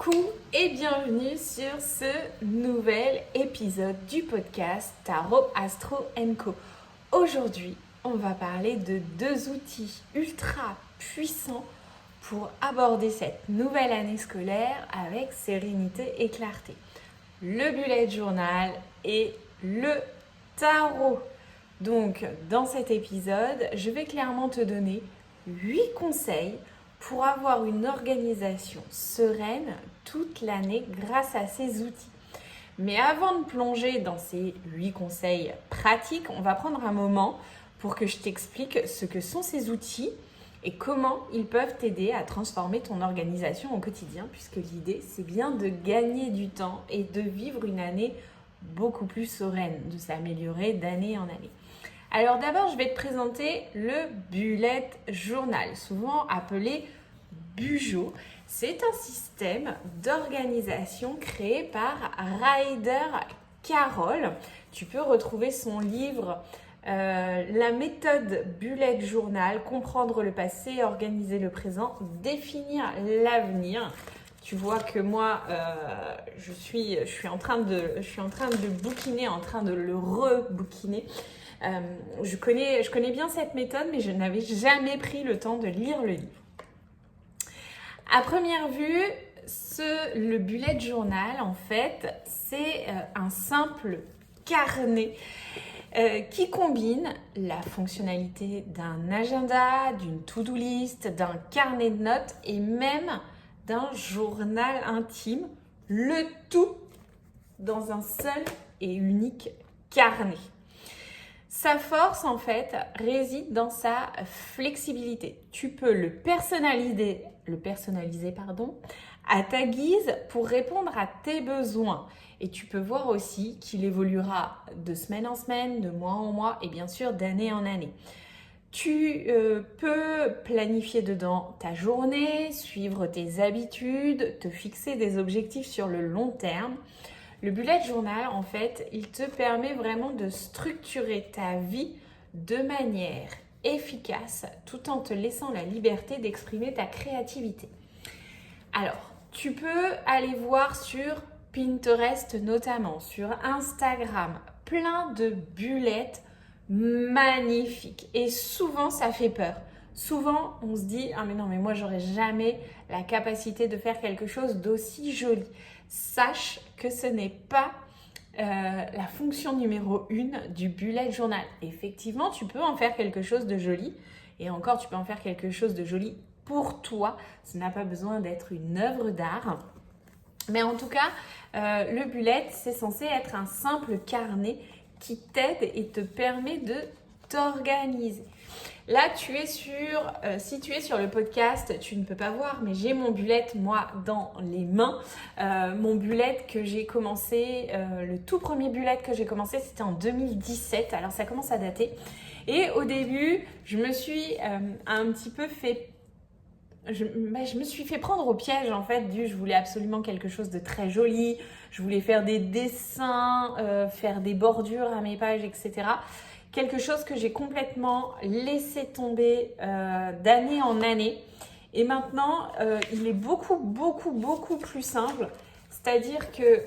Coucou et bienvenue sur ce nouvel épisode du podcast Tarot Astro & Co. Aujourd'hui, on va parler de deux outils ultra puissants pour aborder cette nouvelle année scolaire avec sérénité et clarté. Le bullet journal et le tarot. Donc, dans cet épisode, je vais clairement te donner 8 conseils pour avoir une organisation sereine toute l'année grâce à ces outils. Mais avant de plonger dans ces 8 conseils pratiques, on va prendre un moment pour que je t'explique ce que sont ces outils et comment ils peuvent t'aider à transformer ton organisation au quotidien, puisque l'idée, c'est bien de gagner du temps et de vivre une année beaucoup plus sereine, de s'améliorer d'année en année. Alors d'abord, je vais te présenter le bullet journal, souvent appelé Bujo. C'est un système d'organisation créé par Ryder Carroll. Tu peux retrouver son livre La méthode bullet journal, comprendre le passé, organiser le présent, définir l'avenir. Tu vois que moi, je suis en train de bouquiner, en train de le rebouquiner. Je connais bien cette méthode, mais je n'avais jamais pris le temps de lire le livre. À première vue, le bullet journal, en fait, c'est un simple carnet qui combine la fonctionnalité d'un agenda, d'une to-do list, d'un carnet de notes et même d'un journal intime, le tout dans un seul et unique carnet. Sa force, en fait, réside dans sa flexibilité. Tu peux le personnaliser, à ta guise pour répondre à tes besoins. Et tu peux voir aussi qu'il évoluera de semaine en semaine, de mois en mois et bien sûr d'année en année. Tu peux planifier dedans ta journée, suivre tes habitudes, te fixer des objectifs sur le long terme. Le bullet journal, en fait, il te permet vraiment de structurer ta vie de manière efficace tout en te laissant la liberté d'exprimer ta créativité. Alors, tu peux aller voir sur Pinterest notamment, sur Instagram, plein de bullets magnifiques. Et souvent, ça fait peur. Souvent, on se dit « Ah mais non, mais moi, j'aurais jamais la capacité de faire quelque chose d'aussi joli. » Sache que ce n'est pas la fonction numéro 1 du bullet journal. Effectivement, tu peux en faire quelque chose de joli. Et encore, tu peux en faire quelque chose de joli pour toi. Ça n'a pas besoin d'être une œuvre d'art. Mais en tout cas, le bullet, c'est censé être un simple carnet qui t'aide et te permet de t'organiser. Là, si tu es sur le podcast, tu ne peux pas voir, mais j'ai mon bullet, moi, dans les mains. Mon bullet que j'ai commencé, le tout premier bullet que j'ai commencé, c'était en 2017. Alors, ça commence à dater. Et au début, je me suis un petit peu fait... Je me suis fait prendre au piège, en fait, je voulais absolument quelque chose de très joli. Je voulais faire des dessins, faire des bordures à mes pages, etc. Quelque chose que j'ai complètement laissé tomber d'année en année. Et maintenant, il est beaucoup plus simple. C'est-à-dire que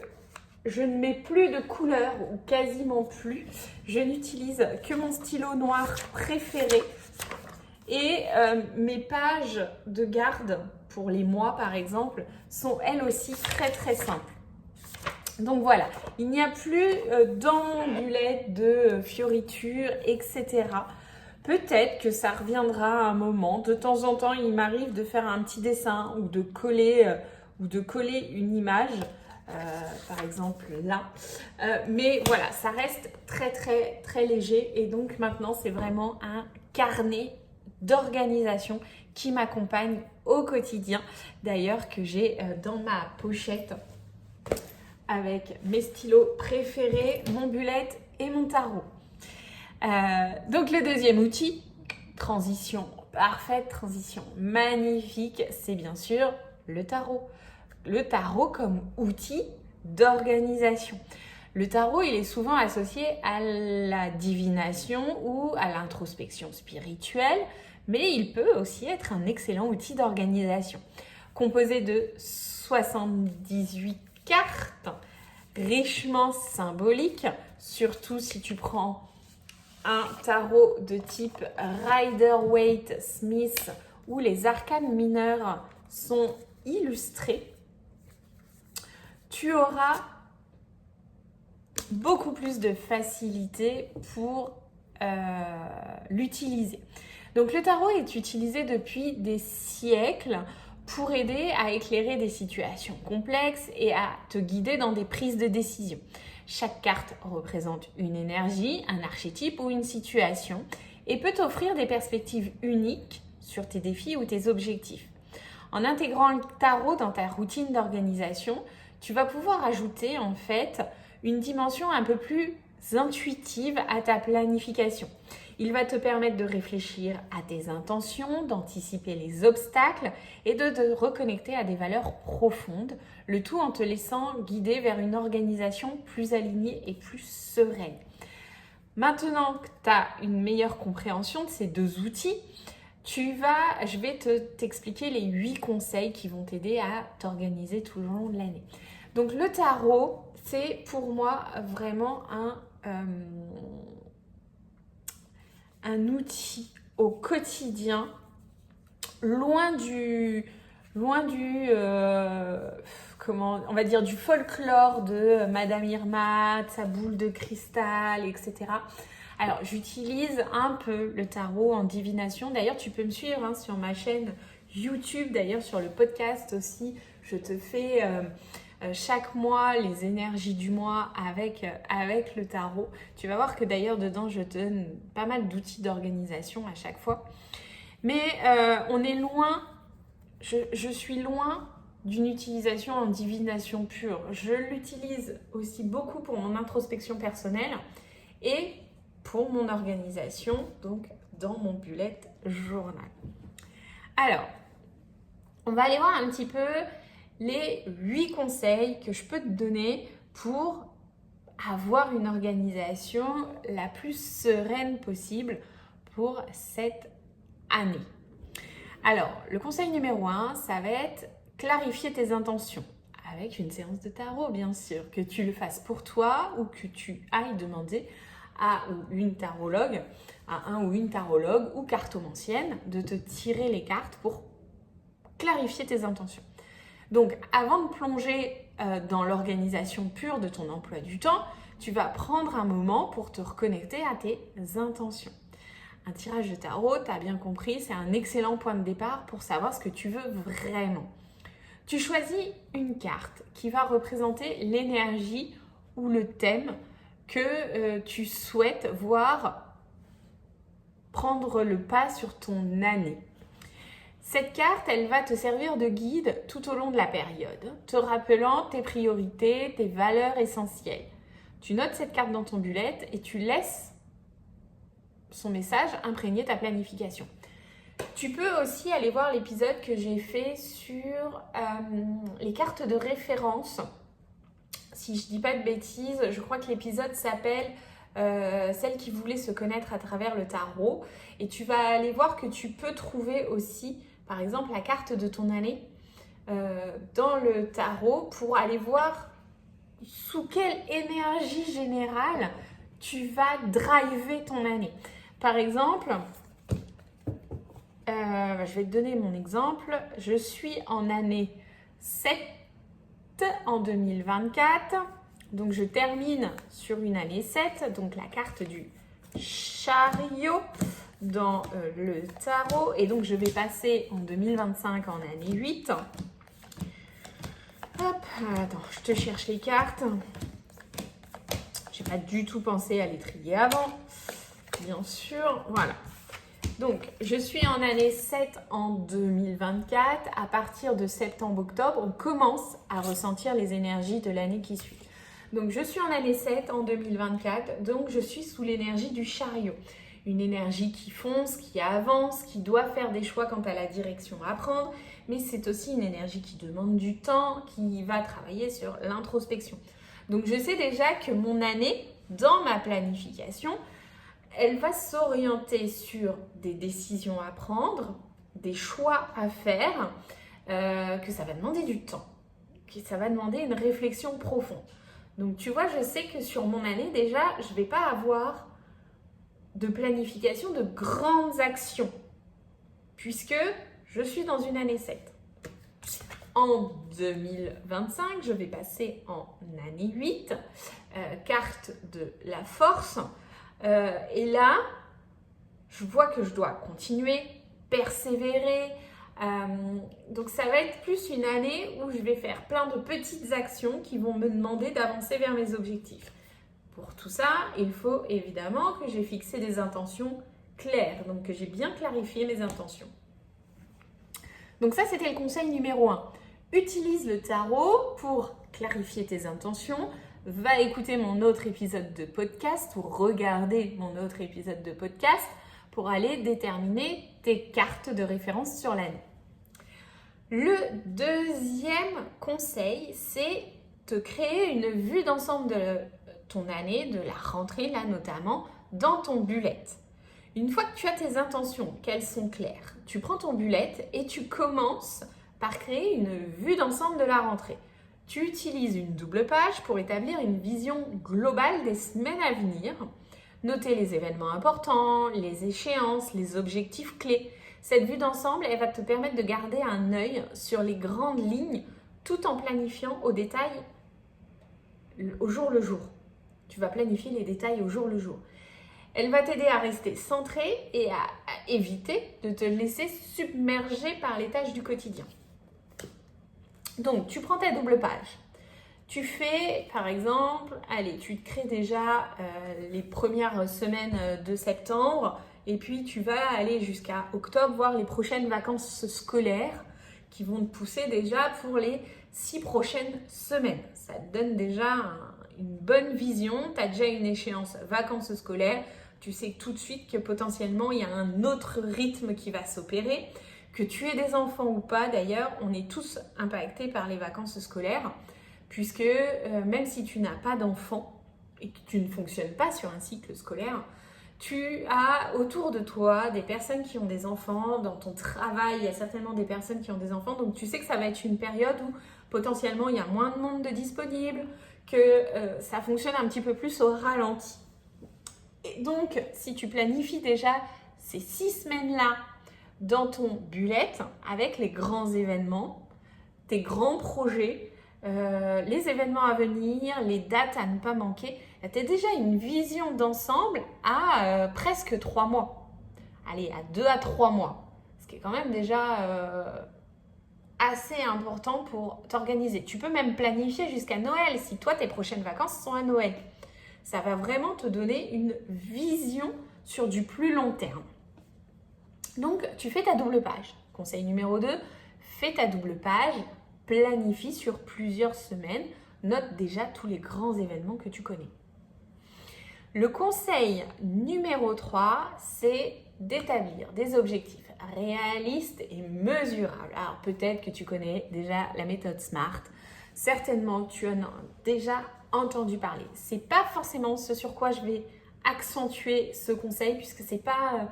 je ne mets plus de couleurs, ou quasiment plus. Je n'utilise que mon stylo noir préféré. Et mes pages de garde, pour les mois par exemple, sont elles aussi très simples. Donc voilà, il n'y a plus dans mon bullet de fioritures, etc. Peut-être que ça reviendra à un moment. De temps en temps, il m'arrive de faire un petit dessin ou de coller une image, par exemple là. Mais voilà, ça reste très léger. Et donc maintenant, c'est vraiment un carnet d'organisation qui m'accompagne au quotidien. D'ailleurs, que j'ai dans ma pochette avec mes stylos préférés, mon bullet et mon tarot. Donc le deuxième outil, transition parfaite, transition magnifique, c'est bien sûr le tarot. Le tarot comme outil d'organisation. Le tarot, il est souvent associé à la divination ou à l'introspection spirituelle, mais il peut aussi être un excellent outil d'organisation. Composé de 78 cartes, richement symboliques, surtout si tu prends un tarot de type Rider-Waite-Smith où les arcanes mineurs sont illustrés. Tu auras beaucoup plus de facilité pour l'utiliser. Donc le tarot est utilisé depuis des siècles pour aider à éclairer des situations complexes et à te guider dans des prises de décision. Chaque carte représente une énergie, un archétype ou une situation et peut t'offrir des perspectives uniques sur tes défis ou tes objectifs. En intégrant le tarot dans ta routine d'organisation, tu vas pouvoir ajouter en fait une dimension un peu plus intuitive à ta planification. Il va te permettre de réfléchir à tes intentions, d'anticiper les obstacles et de te reconnecter à des valeurs profondes, le tout en te laissant guider vers une organisation plus alignée et plus sereine. Maintenant que tu as une meilleure compréhension de ces deux outils, je vais t'expliquer les 8 conseils qui vont t'aider à t'organiser tout le long de l'année. Donc le tarot, c'est pour moi vraiment un outil au quotidien, loin du folklore de Madame Irma, sa boule de cristal, etc. Alors, j'utilise un peu le tarot en divination. D'ailleurs, tu peux me suivre sur ma chaîne YouTube, d'ailleurs sur le podcast aussi. Je te fais chaque mois les énergies du mois avec le tarot. Tu vas voir que d'ailleurs dedans, je te donne pas mal d'outils d'organisation à chaque fois. Mais on est loin, je suis loin d'une utilisation en divination pure. Je l'utilise aussi beaucoup pour mon introspection personnelle et pour mon organisation, donc dans mon bullet journal. Alors, on va aller voir un petit peu les 8 conseils que je peux te donner pour avoir une organisation la plus sereine possible pour cette année. Alors, le conseil numéro 1, ça va être clarifier tes intentions avec une séance de tarot, bien sûr, que tu le fasses pour toi ou que tu ailles demander à une tarologue, à un ou une tarologue ou cartomancienne de te tirer les cartes pour clarifier tes intentions. Donc, avant de plonger dans l'organisation pure de ton emploi du temps, tu vas prendre un moment pour te reconnecter à tes intentions. Un tirage de tarot, tu as bien compris, c'est un excellent point de départ pour savoir ce que tu veux vraiment. Tu choisis une carte qui va représenter l'énergie ou le thème que tu souhaites voir prendre le pas sur ton année. Cette carte, elle va te servir de guide tout au long de la période, te rappelant tes priorités, tes valeurs essentielles. Tu notes cette carte dans ton bullet et tu laisses son message imprégner ta planification. Tu peux aussi aller voir l'épisode que j'ai fait sur les cartes de référence. Si je ne dis pas de bêtises, je crois que l'épisode s'appelle Celle qui voulait se connaître à travers le tarot. Et tu vas aller voir que tu peux trouver aussi, par exemple, la carte de ton année dans le tarot pour aller voir sous quelle énergie générale tu vas driver ton année. Par exemple, je vais te donner mon exemple. Je suis en année 7 en 2024. Donc, je termine sur une année 7. Donc, la carte du chariot dans le tarot. Et donc, je vais passer en 2025 en année 8. Hop, attends, je te cherche les cartes. J'ai pas du tout pensé à les trier avant. Bien sûr, voilà. Donc, je suis en année 7 en 2024. À partir de septembre-octobre, on commence à ressentir les énergies de l'année qui suit. Donc, je suis en année 7 en 2024. Donc, je suis sous l'énergie du chariot. Une énergie qui fonce, qui avance, qui doit faire des choix quant à la direction à prendre. Mais c'est aussi une énergie qui demande du temps, qui va travailler sur l'introspection. Donc, je sais déjà que mon année, dans ma planification, elle va s'orienter sur des décisions à prendre, des choix à faire, que ça va demander du temps. ça va demander une réflexion profonde. Donc tu vois, je sais que sur mon année déjà, je ne vais pas avoir de planification de grandes actions puisque je suis dans une année 7. En 2025, je vais passer en année 8, carte de la force. Et là, je vois que je dois continuer, persévérer. Donc ça va être plus une année où je vais faire plein de petites actions qui vont me demander d'avancer vers mes objectifs. Pour tout ça, il faut évidemment que j'ai fixé des intentions claires, donc que j'ai bien clarifié mes intentions. Donc ça, c'était le conseil numéro 1. Utilise le tarot pour clarifier tes intentions. Va écouter mon autre épisode de podcast ou regarder mon autre épisode de podcast pour aller déterminer tes cartes de référence sur l'année. Le deuxième conseil, c'est te créer une vue d'ensemble de ton année, de la rentrée là notamment, dans ton bullet. Une fois que tu as tes intentions, qu'elles sont claires, tu prends ton bullet et tu commences par créer une vue d'ensemble de la rentrée. Tu utilises une double page pour établir une vision globale des semaines à venir, noter les événements importants, les échéances, les objectifs clés. Cette vue d'ensemble, elle va te permettre de garder un œil sur les grandes lignes tout en planifiant au détail au jour le jour. Tu vas planifier les détails au jour le jour. Elle va t'aider à rester centré et à éviter de te laisser submerger par les tâches du quotidien. Donc, tu prends ta double page. Tu fais, par exemple, tu te crées déjà les premières semaines de septembre et puis tu vas aller jusqu'à octobre voir les prochaines vacances scolaires qui vont te pousser déjà pour les 6 prochaines semaines. Ça te donne déjà une bonne vision. Tu as déjà une échéance vacances scolaires. Tu sais tout de suite que potentiellement, il y a un autre rythme qui va s'opérer. Que tu aies des enfants ou pas, d'ailleurs, on est tous impactés par les vacances scolaires, puisque même si tu n'as pas d'enfants et que tu ne fonctionnes pas sur un cycle scolaire, tu as autour de toi des personnes qui ont des enfants, dans ton travail, il y a certainement des personnes qui ont des enfants, donc tu sais que ça va être une période où potentiellement il y a moins de monde de disponible, que ça fonctionne un petit peu plus au ralenti. Et donc, si tu planifies déjà ces 6 semaines-là dans ton bullet avec les grands événements, tes grands projets, les événements à venir, les dates à ne pas manquer, tu as déjà une vision d'ensemble à presque 3 mois. Allez, à 2 à 3 mois. Ce qui est quand même déjà assez important pour t'organiser. Tu peux même planifier jusqu'à Noël si toi, tes prochaines vacances sont à Noël. Ça va vraiment te donner une vision sur du plus long terme. Donc, tu fais ta double page. Conseil numéro 2, fais ta double page, planifie sur plusieurs semaines, note déjà tous les grands événements que tu connais. Le conseil numéro 3, c'est d'établir des objectifs réalistes et mesurables. Alors, peut-être que tu connais déjà la méthode SMART. Certainement, tu en as déjà entendu parler. Ce n'est pas forcément ce sur quoi je vais accentuer ce conseil puisque c'est pas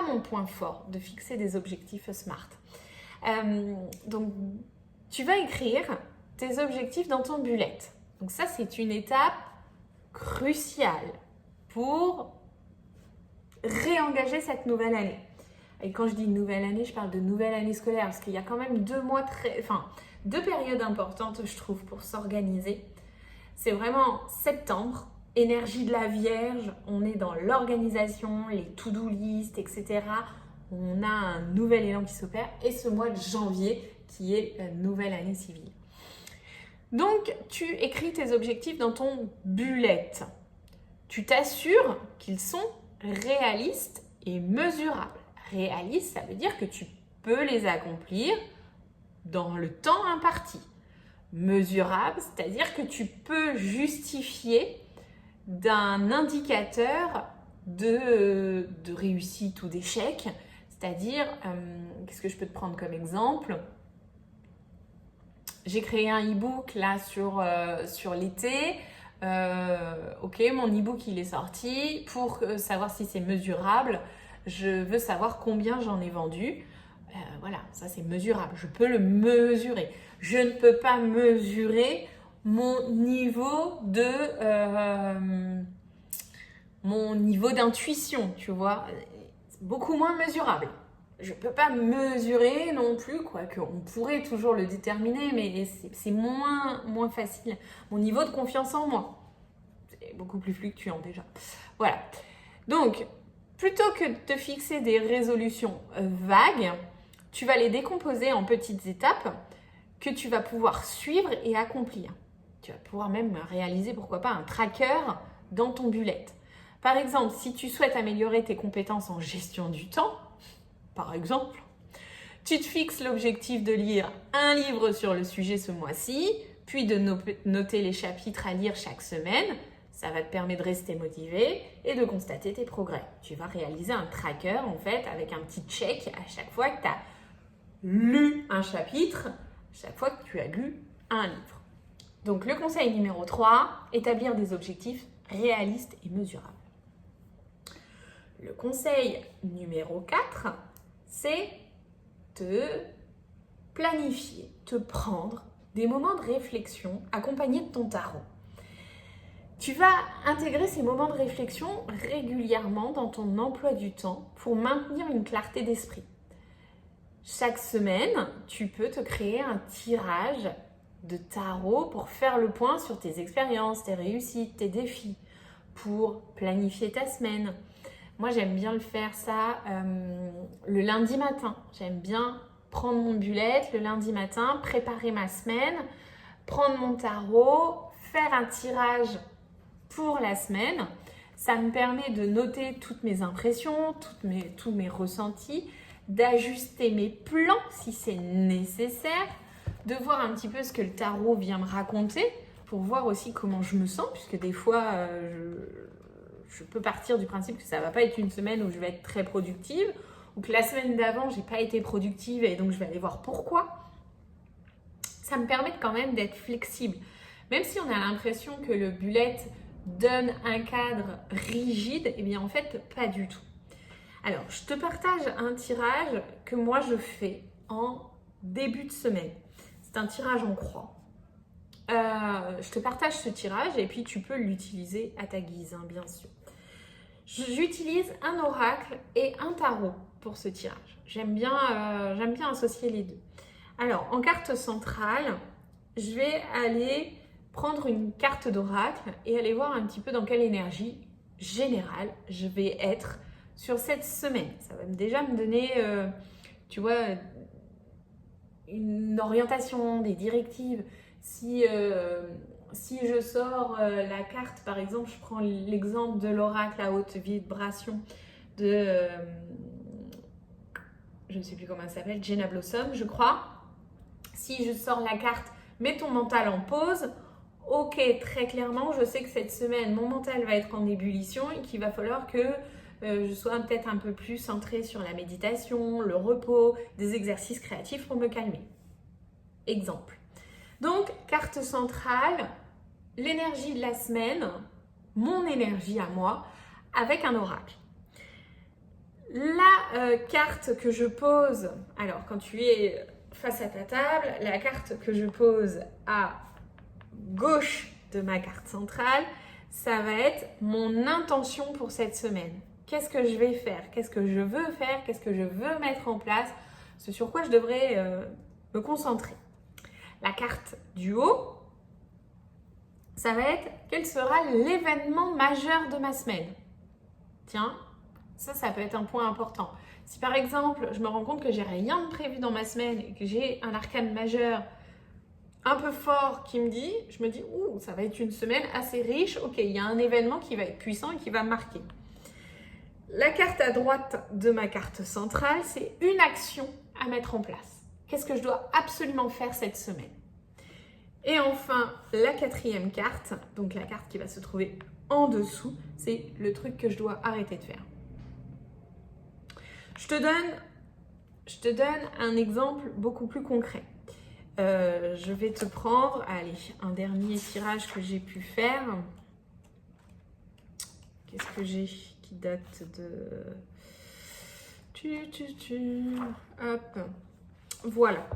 mon point fort de fixer des objectifs SMART. Donc, tu vas écrire tes objectifs dans ton bullet. Donc ça, c'est une étape cruciale pour réengager cette nouvelle année. Et quand je dis nouvelle année, je parle de nouvelle année scolaire parce qu'il y a quand même 2 périodes importantes, je trouve, pour s'organiser. C'est vraiment septembre, énergie de la Vierge, on est dans l'organisation, les to-do list, etc. On a un nouvel élan qui s'opère et ce mois de janvier qui est la nouvelle année civile. Donc, tu écris tes objectifs dans ton bullet. Tu t'assures qu'ils sont réalistes et mesurables. Réalistes, ça veut dire que tu peux les accomplir dans le temps imparti. Mesurable, c'est-à-dire que tu peux justifier d'un indicateur de réussite ou d'échec. C'est-à-dire, qu'est-ce que je peux te prendre comme exemple ? J'ai créé un e-book là sur l'été. Ok, mon e-book il est sorti. Pour savoir si c'est mesurable, je veux savoir combien j'en ai vendu. Voilà, ça c'est mesurable. Je peux le mesurer. Je ne peux pas mesurer mon niveau d'intuition, tu vois. C'est beaucoup moins mesurable. Je ne peux pas mesurer non plus, quoique on pourrait toujours le déterminer, mais c'est moins facile. Mon niveau de confiance en moi, c'est beaucoup plus fluctuant déjà. Voilà. Donc, plutôt que de te fixer des résolutions vagues, tu vas les décomposer en petites étapes que tu vas pouvoir suivre et accomplir. Tu vas pouvoir même réaliser, pourquoi pas, un tracker dans ton bullet. Par exemple, si tu souhaites améliorer tes compétences en gestion du temps, par exemple, tu te fixes l'objectif de lire un livre sur le sujet ce mois-ci, puis de noter les chapitres à lire chaque semaine. Ça va te permettre de rester motivé et de constater tes progrès. Tu vas réaliser un tracker, en fait, avec un petit check à chaque fois que tu as lu un chapitre, chaque fois que tu as lu un livre. Donc, le conseil numéro 3, établir des objectifs réalistes et mesurables. Le conseil numéro 4, c'est te planifier, te prendre des moments de réflexion accompagnés de ton tarot. Tu vas intégrer ces moments de réflexion régulièrement dans ton emploi du temps pour maintenir une clarté d'esprit. Chaque semaine, tu peux te créer un tirage de tarot pour faire le point sur tes expériences, tes réussites, tes défis, pour planifier ta semaine. Moi, j'aime bien le faire ça le lundi matin. J'aime bien prendre mon bullet le lundi matin, préparer ma semaine, prendre mon tarot, faire un tirage pour la semaine. Ça me permet de noter toutes mes impressions, tous mes ressentis, d'ajuster mes plans si c'est nécessaire, de voir un petit peu ce que le tarot vient me raconter pour voir aussi comment je me sens, puisque des fois, je peux partir du principe que ça ne va pas être une semaine où je vais être très productive, ou que la semaine d'avant, je n'ai pas été productive et donc je vais aller voir pourquoi. Ça me permet quand même d'être flexible. Même si on a l'impression que le bullet donne un cadre rigide, eh bien en fait, pas du tout. Alors, je te partage un tirage que moi je fais en début de semaine. C'est un tirage en croix. Je te partage ce tirage et puis tu peux l'utiliser à ta guise, hein, bien sûr. J'utilise un oracle et un tarot pour ce tirage. J'aime bien associer les deux. Alors, en carte centrale, je vais aller prendre une carte d'oracle et aller voir un petit peu dans quelle énergie générale je vais être sur cette semaine. Ça va déjà me donner, tu vois, une orientation, des directives. Si je sors la carte, par exemple, je prends l'exemple de l'oracle à haute vibration de, je ne sais plus comment elle s'appelle, Jenna Blossom, je crois. Si je sors la carte, mets ton mental en pause. Ok, très clairement, je sais que cette semaine, mon mental va être en ébullition et qu'il va falloir que je sois peut-être un peu plus centrée sur la méditation, le repos, des exercices créatifs pour me calmer. Exemple. Donc, carte centrale, l'énergie de la semaine, mon énergie à moi, avec un oracle. La carte que je pose, alors quand tu es face à ta table, la carte que je pose à gauche de ma carte centrale, ça va être mon intention pour cette semaine. Qu'est-ce que je vais faire? Qu'est-ce que je veux faire? Qu'est-ce que je veux mettre en place? Ce sur quoi je devrais me concentrer. La carte du haut, ça va être quel sera l'événement majeur de ma semaine. Tiens, ça peut être un point important. Si par exemple, je me rends compte que j'ai rien de prévu dans ma semaine et que j'ai un arcane majeur un peu fort qui me dit, je me dis, ouh, ça va être une semaine assez riche. Ok, il y a un événement qui va être puissant et qui va marquer. La carte à droite de ma carte centrale, c'est une action à mettre en place. Qu'est-ce que je dois absolument faire cette semaine? Et enfin, la quatrième carte, donc la carte qui va se trouver en dessous, c'est le truc que je dois arrêter de faire. Je te donne un exemple beaucoup plus concret. Je vais te prendre, allez, un dernier tirage que j'ai pu faire. Qu'est-ce que j'ai qui date de... Hop. Voilà.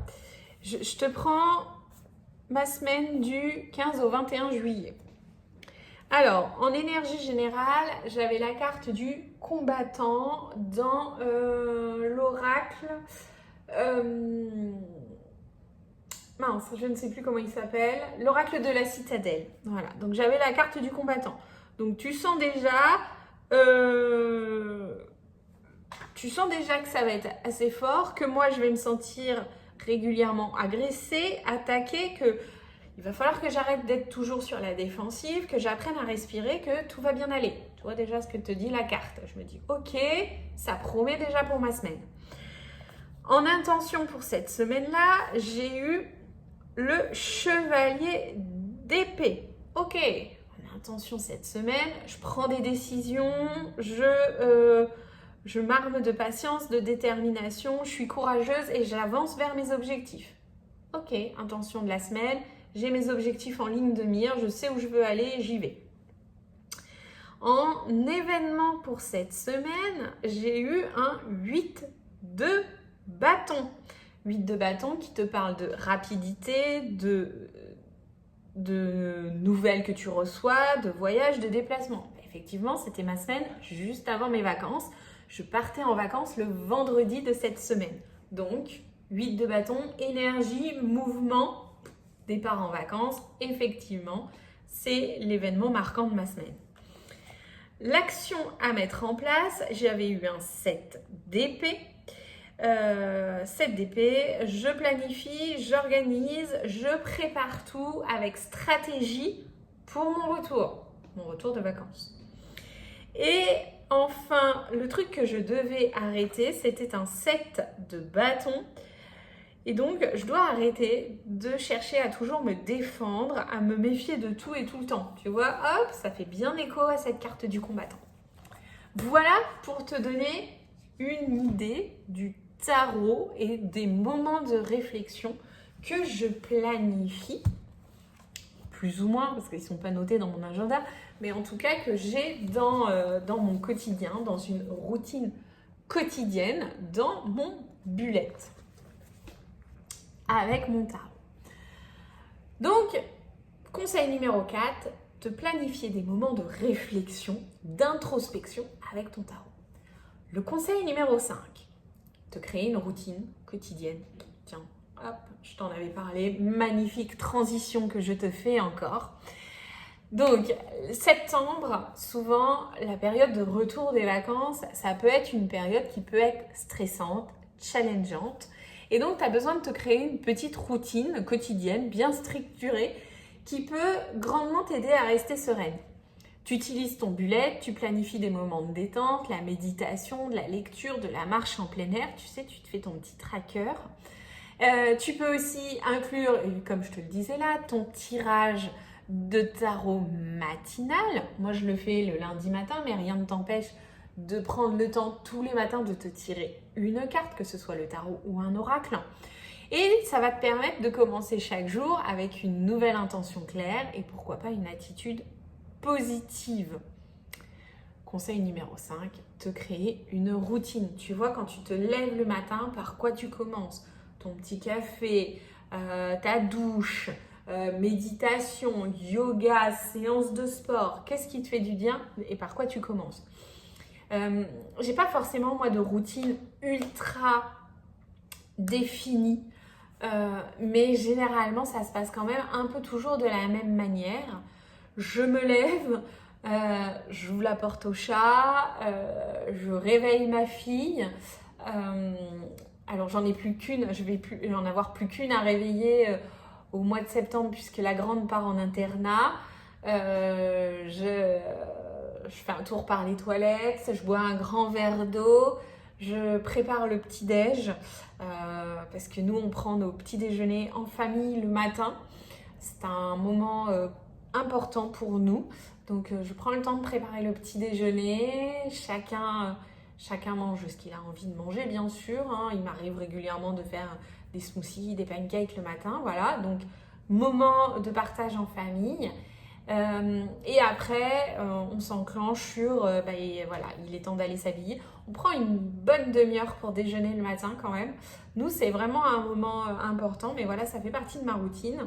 Je te prends ma semaine du 15 au 21 juillet. Alors, en énergie générale, j'avais la carte du combattant dans l'oracle. Mince, je ne sais plus comment il s'appelle. L'oracle de la citadelle. Voilà, donc j'avais la carte du combattant. Donc tu sens déjà que ça va être assez fort, que moi je vais me sentir régulièrement agressée, attaquée, que il va falloir que j'arrête d'être toujours sur la défensive, que j'apprenne à respirer, que tout va bien aller. Tu vois déjà ce que te dit la carte. Je me dis, ok, ça promet déjà pour ma semaine. En intention pour cette semaine-là, j'ai eu le chevalier d'épée. Ok, en intention cette semaine, je prends des décisions, je m'arme de patience, de détermination, je suis courageuse et j'avance vers mes objectifs. Ok, intention de la semaine, j'ai mes objectifs en ligne de mire, je sais où je veux aller, j'y vais. En événement pour cette semaine, j'ai eu un 8 de bâton. 8 de bâton qui te parle de rapidité, de nouvelles que tu reçois, de voyages, de déplacements. Effectivement, c'était ma semaine juste avant mes vacances. Je partais en vacances le vendredi de cette semaine. Donc, 8 de bâton, énergie, mouvement, départ en vacances. Effectivement, c'est l'événement marquant de ma semaine. L'action à mettre en place, j'avais eu un 7 d'épée. 7 d'épée, je planifie, j'organise, je prépare tout avec stratégie pour mon retour de vacances. Et enfin, le truc que je devais arrêter, c'était un 7 de bâton. Et donc, je dois arrêter de chercher à toujours me défendre, à me méfier de tout et tout le temps. Tu vois, hop, ça fait bien écho à cette carte du combattant. Voilà pour te donner une idée du tarot et des moments de réflexion que je planifie, plus ou moins, parce qu'ils ne sont pas notés dans mon agenda, mais en tout cas que j'ai dans mon quotidien, dans une routine quotidienne, dans mon bullet, avec mon tarot. Donc, conseil numéro 4, te planifier des moments de réflexion, d'introspection avec ton tarot. Le conseil numéro 5, te créer une routine quotidienne. Tiens, hop, je t'en avais parlé, magnifique transition que je te fais encore. Donc, septembre, souvent, la période de retour des vacances, ça peut être une période qui peut être stressante, challengeante. Et donc, tu as besoin de te créer une petite routine quotidienne, bien structurée, qui peut grandement t'aider à rester sereine. Tu utilises ton bullet, tu planifies des moments de détente, la méditation, de la lecture, de la marche en plein air. Tu sais, tu te fais ton petit tracker. Tu peux aussi inclure, comme je te le disais là, ton tirage de tarot matinal. Moi, je le fais le lundi matin, mais rien ne t'empêche de prendre le temps tous les matins de te tirer une carte, que ce soit le tarot ou un oracle. Et ça va te permettre de commencer chaque jour avec une nouvelle intention claire et pourquoi pas une attitude positive. Conseil numéro 5, te créer une routine. Tu vois, quand tu te lèves le matin, par quoi tu commences? Ton petit café, ta douche, méditation, yoga, séance de sport. Qu'est-ce qui te fait du bien et par quoi tu commences? J'ai pas forcément moi de routine ultra définie, mais généralement ça se passe quand même un peu toujours de la même manière. Je me lève, j'ouvre la porte au chat, je réveille ma fille. Alors j'en ai plus qu'une, je vais en avoir plus qu'une à réveiller au mois de septembre puisque la grande part en internat. Je fais un tour par les toilettes, je bois un grand verre d'eau, je prépare le petit-déj parce que nous on prend nos petits déjeuners en famille le matin. C'est un moment important pour nous. Donc je prends le temps de préparer le petit déjeuner. Chacun mange ce qu'il a envie de manger, bien sûr. Hein. Il m'arrive régulièrement de faire des smoothies, des pancakes le matin. Voilà, donc moment de partage en famille. Et après, on s'enclenche sur, et voilà, il est temps d'aller s'habiller. On prend une bonne demi-heure pour déjeuner le matin quand même. Nous, c'est vraiment un moment important, mais voilà, ça fait partie de ma routine.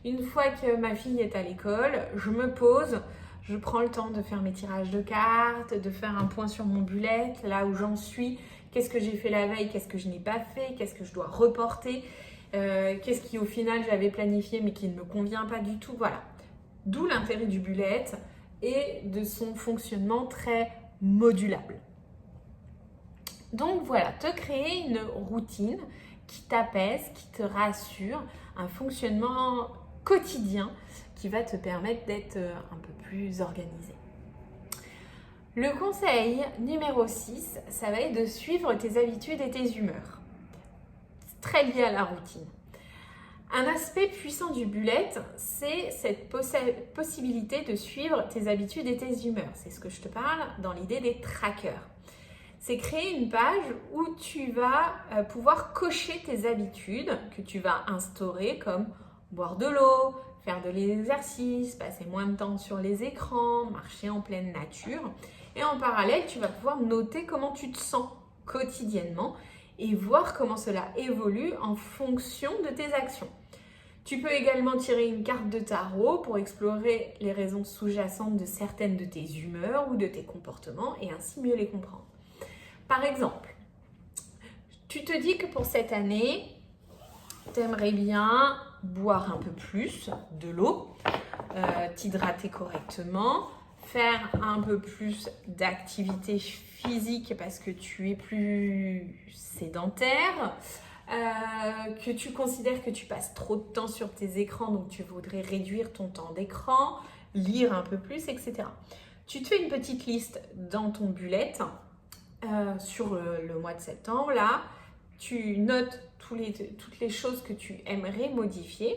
Une fois que ma fille est à l'école, je me pose, je prends le temps de faire mes tirages de cartes, de faire un point sur mon bullet, là où j'en suis, qu'est-ce que j'ai fait la veille, qu'est-ce que je n'ai pas fait, qu'est-ce que je dois reporter, qu'est-ce qui au final j'avais planifié mais qui ne me convient pas du tout, voilà. D'où l'intérêt du bullet et de son fonctionnement très modulable. Donc voilà, te créer une routine qui t'apaise, qui te rassure, un fonctionnement quotidien qui va te permettre d'être un peu plus organisé. Le conseil numéro 6, ça va être de suivre tes habitudes et tes humeurs. C'est très lié à la routine. Un aspect puissant du bullet, c'est cette possibilité de suivre tes habitudes et tes humeurs. C'est ce que je te parle dans l'idée des trackers. C'est créer une page où tu vas pouvoir cocher tes habitudes que tu vas instaurer comme boire de l'eau, faire de l'exercice, passer moins de temps sur les écrans, marcher en pleine nature. Et en parallèle, tu vas pouvoir noter comment tu te sens quotidiennement et voir comment cela évolue en fonction de tes actions. Tu peux également tirer une carte de tarot pour explorer les raisons sous-jacentes de certaines de tes humeurs ou de tes comportements et ainsi mieux les comprendre. Par exemple, tu te dis que pour cette année, tu aimerais bien boire un peu plus de l'eau, t'hydrater correctement, faire un peu plus d'activité physique parce que tu es plus sédentaire, que tu considères que tu passes trop de temps sur tes écrans, donc tu voudrais réduire ton temps d'écran, lire un peu plus, etc. Tu te fais une petite liste dans ton bullet sur le mois de septembre, là, tu notes toutes les choses que tu aimerais modifier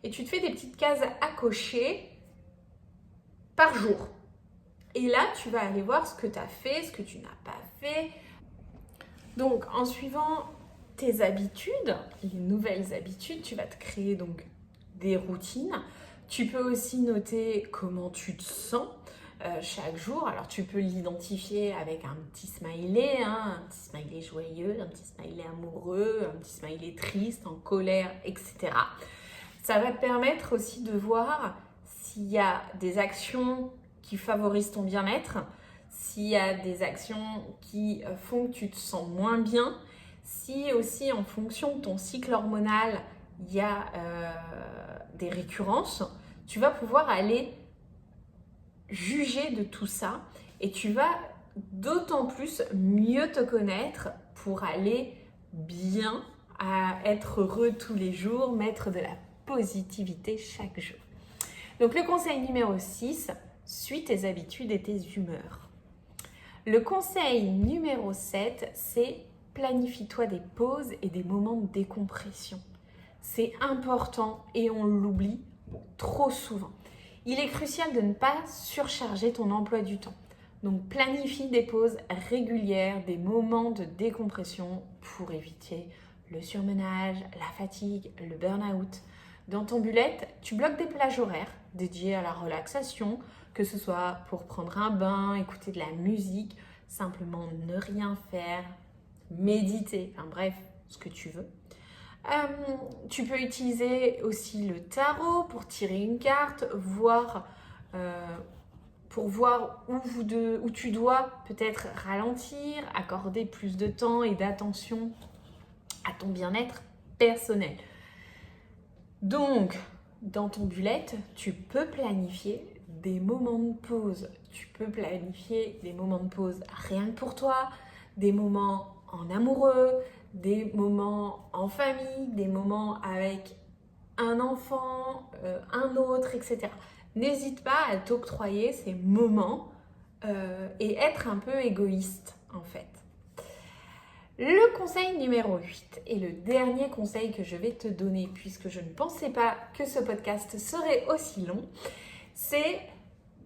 et tu te fais des petites cases à cocher par jour. Et là, tu vas aller voir ce que tu as fait, ce que tu n'as pas fait. Donc, en suivant tes habitudes, les nouvelles habitudes, tu vas te créer donc des routines. Tu peux aussi noter comment tu te sens chaque jour. Alors, tu peux l'identifier avec un petit smiley, un petit smiley joyeux, un petit smiley amoureux, un petit smiley triste, en colère, etc. Ça va te permettre aussi de voir s'il y a des actions qui favorisent ton bien-être, s'il y a des actions qui font que tu te sens moins bien, si aussi en fonction de ton cycle hormonal, il y a des récurrences, tu vas pouvoir aller juger de tout ça et tu vas d'autant plus mieux te connaître pour aller bien, à être heureux tous les jours, mettre de la positivité chaque jour. Donc le conseil numéro 6, suis tes habitudes et tes humeurs. Le conseil numéro 7, c'est planifie-toi des pauses et des moments de décompression. C'est important et on l'oublie trop souvent. Il est crucial de ne pas surcharger ton emploi du temps. Donc planifie des pauses régulières, des moments de décompression pour éviter le surmenage, la fatigue, le burn-out. Dans ton bullet, tu bloques des plages horaires dédiées à la relaxation, que ce soit pour prendre un bain, écouter de la musique, simplement ne rien faire, méditer, enfin bref, ce que tu veux. Tu peux utiliser aussi le tarot pour tirer une carte, pour voir où tu dois peut-être ralentir, accorder plus de temps et d'attention à ton bien-être personnel. Donc, dans ton bullet, tu peux planifier des moments de pause. Tu peux planifier des moments de pause rien que pour toi, des moments en amoureux, des moments en famille, des moments avec un enfant, un autre, etc. N'hésite pas à t'octroyer ces moments et être un peu égoïste en fait. Le conseil numéro 8 et le dernier conseil que je vais te donner, puisque je ne pensais pas que ce podcast serait aussi long, c'est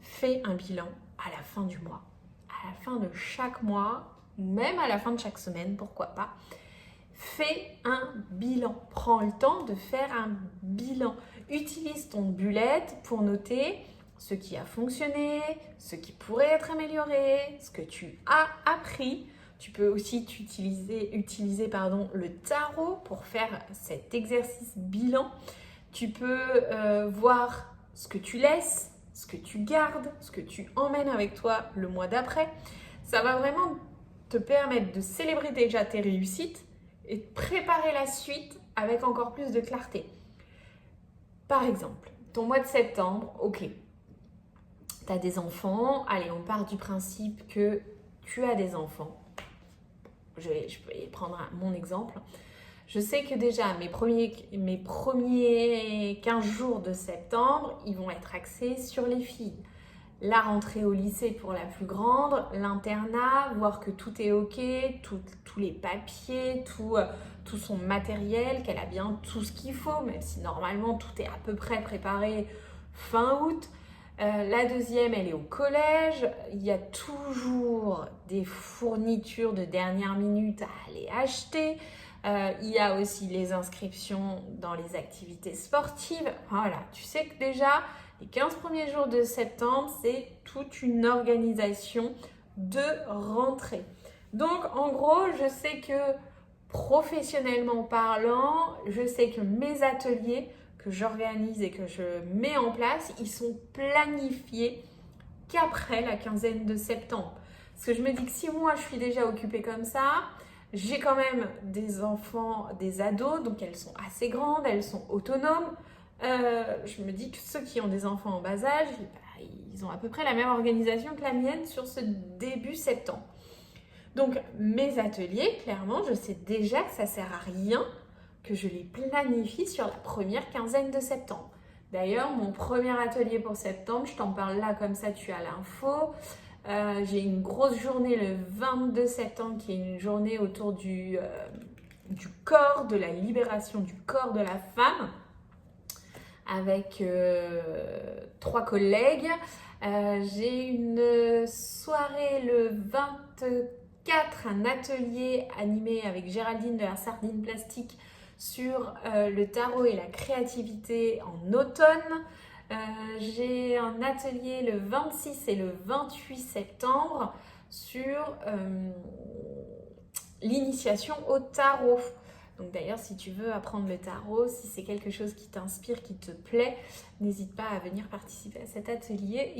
fais un bilan à la fin du mois, à la fin de chaque mois, ou même à la fin de chaque semaine, pourquoi pas. Fais un bilan, prends le temps de faire un bilan. Utilise ton bullet pour noter ce qui a fonctionné, ce qui pourrait être amélioré, ce que tu as appris. Tu peux aussi utiliser le tarot pour faire cet exercice bilan. Tu peux voir ce que tu laisses, ce que tu gardes, ce que tu emmènes avec toi le mois d'après. Ça va vraiment te permettre de célébrer déjà tes réussites et de préparer la suite avec encore plus de clarté. Par exemple, ton mois de septembre, ok, tu as des enfants. Allez, on part du principe que tu as des enfants. Je vais prendre mon exemple. Je sais que déjà, mes premiers 15 jours de septembre, ils vont être axés sur les filles. La rentrée au lycée pour la plus grande, l'internat, voir que tout est ok, tous les papiers, tout son matériel, qu'elle a bien tout ce qu'il faut, même si normalement tout est à peu près préparé fin août. La deuxième, elle est au collège. Il y a toujours des fournitures de dernière minute à aller acheter. Il y a aussi les inscriptions dans les activités sportives. Voilà, tu sais que déjà, les 15 premiers jours de septembre, c'est toute une organisation de rentrée. Donc, en gros, je sais que professionnellement parlant, je sais que mes ateliers que j'organise et que je mets en place, ils sont planifiés qu'après la quinzaine de septembre. Parce que je me dis que si moi, je suis déjà occupée comme ça, j'ai quand même des enfants, des ados, donc elles sont assez grandes, elles sont autonomes. Je me dis que ceux qui ont des enfants en bas âge, ils ont à peu près la même organisation que la mienne sur ce début septembre. Donc mes ateliers, clairement, je sais déjà que ça ne sert à rien que je les planifie sur la première quinzaine de septembre. D'ailleurs, mon premier atelier pour septembre, je t'en parle là comme ça, tu as l'info. J'ai une grosse journée le 22 septembre qui est une journée autour du corps, de la libération du corps de la femme avec 3 collègues. J'ai une soirée le 24, un atelier animé avec Géraldine de la Sardine Plastique sur le tarot et la créativité en automne. J'ai un atelier le 26 et le 28 septembre sur l'initiation au tarot. Donc d'ailleurs, si tu veux apprendre le tarot, si c'est quelque chose qui t'inspire, qui te plaît, n'hésite pas à venir participer à cet atelier.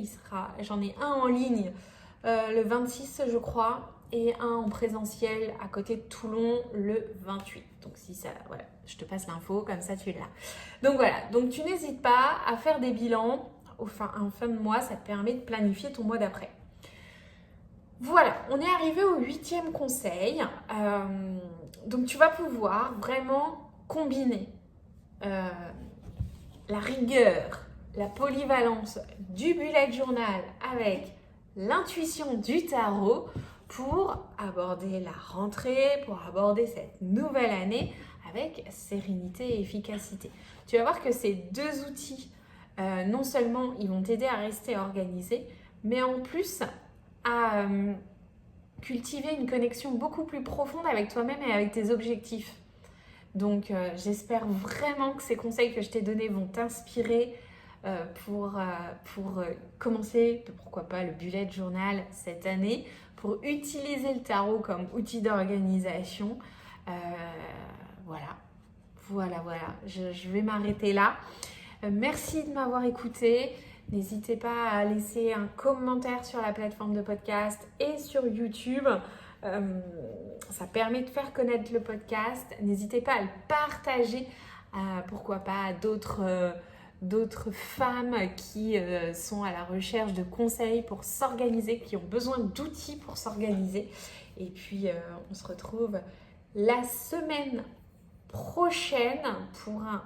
J'en ai un en ligne le 26, je crois, et un en présentiel à côté de Toulon le 28. Donc si ça, voilà, je te passe l'info, comme ça tu l'as. Donc voilà, donc tu n'hésites pas à faire des bilans en fin de mois, ça te permet de planifier ton mois d'après. Voilà, on est arrivé au 8e conseil. Donc tu vas pouvoir vraiment combiner la rigueur, la polyvalence du bullet journal avec l'intuition du tarot pour aborder la rentrée, pour aborder cette nouvelle année avec sérénité et efficacité. Tu vas voir que ces 2 outils, non seulement ils vont t'aider à rester organisé, mais en plus à cultiver une connexion beaucoup plus profonde avec toi-même et avec tes objectifs. Donc j'espère vraiment que ces conseils que je t'ai donnés vont t'inspirer pour commencer, pourquoi pas, le bullet journal cette année, pour utiliser le tarot comme outil d'organisation. Voilà. Je vais m'arrêter là. Merci de m'avoir écouté. N'hésitez pas à laisser un commentaire sur la plateforme de podcast et sur YouTube. Ça permet de faire connaître le podcast. N'hésitez pas à le partager, pourquoi pas à d'autres femmes qui sont à la recherche de conseils pour s'organiser, qui ont besoin d'outils pour s'organiser. Et puis, on se retrouve la semaine prochaine pour un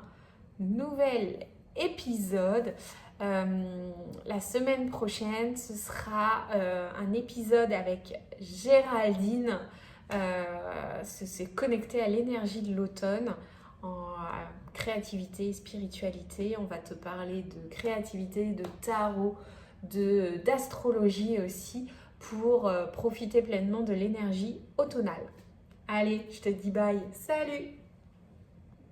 nouvel épisode. La semaine prochaine, ce sera un épisode avec Géraldine. C'est connecté à l'énergie de l'automne en créativité et spiritualité. On va te parler de créativité, de tarot, d'astrologie aussi pour profiter pleinement de l'énergie automnale. Allez, je te dis bye. Salut!